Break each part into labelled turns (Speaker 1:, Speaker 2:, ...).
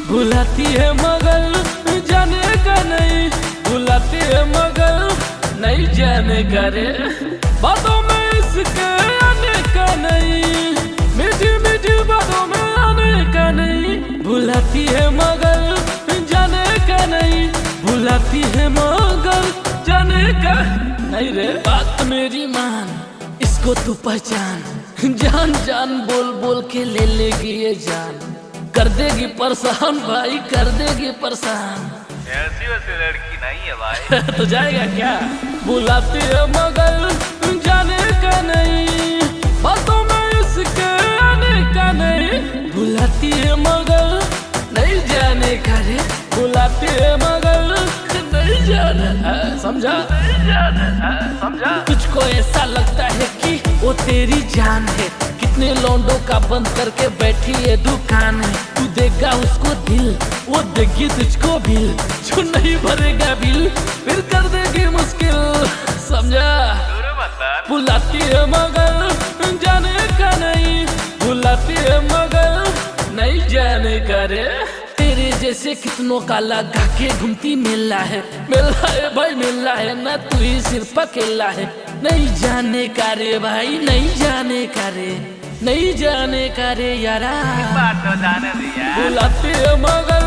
Speaker 1: भुलाती है मगर जाने का नहीं, भुलाती है मगर नहीं जाने का रे। बातों में इसके आने का नहीं, मीठी मीठी बातों में आने का नहीं। भुलाती है मगर जाने का नहीं, भुलाती है मगर जाने का नहीं रे। बात मेरी मान, इसको तू पहचान, जान जान बोल बोल के ले लेगी ये जान, कर देगी परेशान भाई, कर देगी परेशान।
Speaker 2: ऐसी वैसी लड़की नहीं है भाई।
Speaker 1: तो जाएगा क्या? बुलाती है मगर जाने का नहीं, बातों में इसके आने का नहीं। बुलाती है मगर नहीं जाने का रे, बुलाती है मगर नहीं जाने, समझा? समझा? तुझको ऐसा लगता है कि वो तेरी जान है, कितने लौंडों का बंद करके बैठी है दुकान है। तू देगा उसको दिल, वो देगी तुझको बिल, जो नहीं भरेगा बिल फिर कर देगी मुश्किल, समझा? बुलाती है मगर जाने का नहीं, बुलाती है मगर नहीं जाने का रे। तेरे जैसे कितनों का लगा के घूमती मेला है, मेला है भाई मेला है ना, तू ही सिर्फ अकेला है। नहीं जाने का रे भाई, नहीं जाने का रे, नहीं जाने का रे यारा।
Speaker 2: बात तो जाने दिया।
Speaker 1: बुलाती है मगर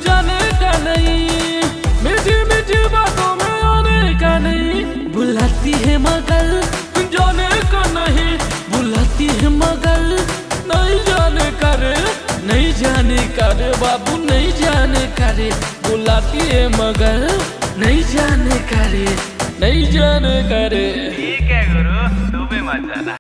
Speaker 1: जाने का नहीं, मीठी मीठी बातों में आने का नहीं। बुलाती है मगर जाने का नहीं, बुलाती है मगर नहीं जाने का रे, नहीं जाने का रे बाबू, नहीं जाने का रे। बुलाती है मगर नहीं जाने का रे, नहीं जाने का रे।
Speaker 2: ठीक है गुरु, तू भी मत जाना।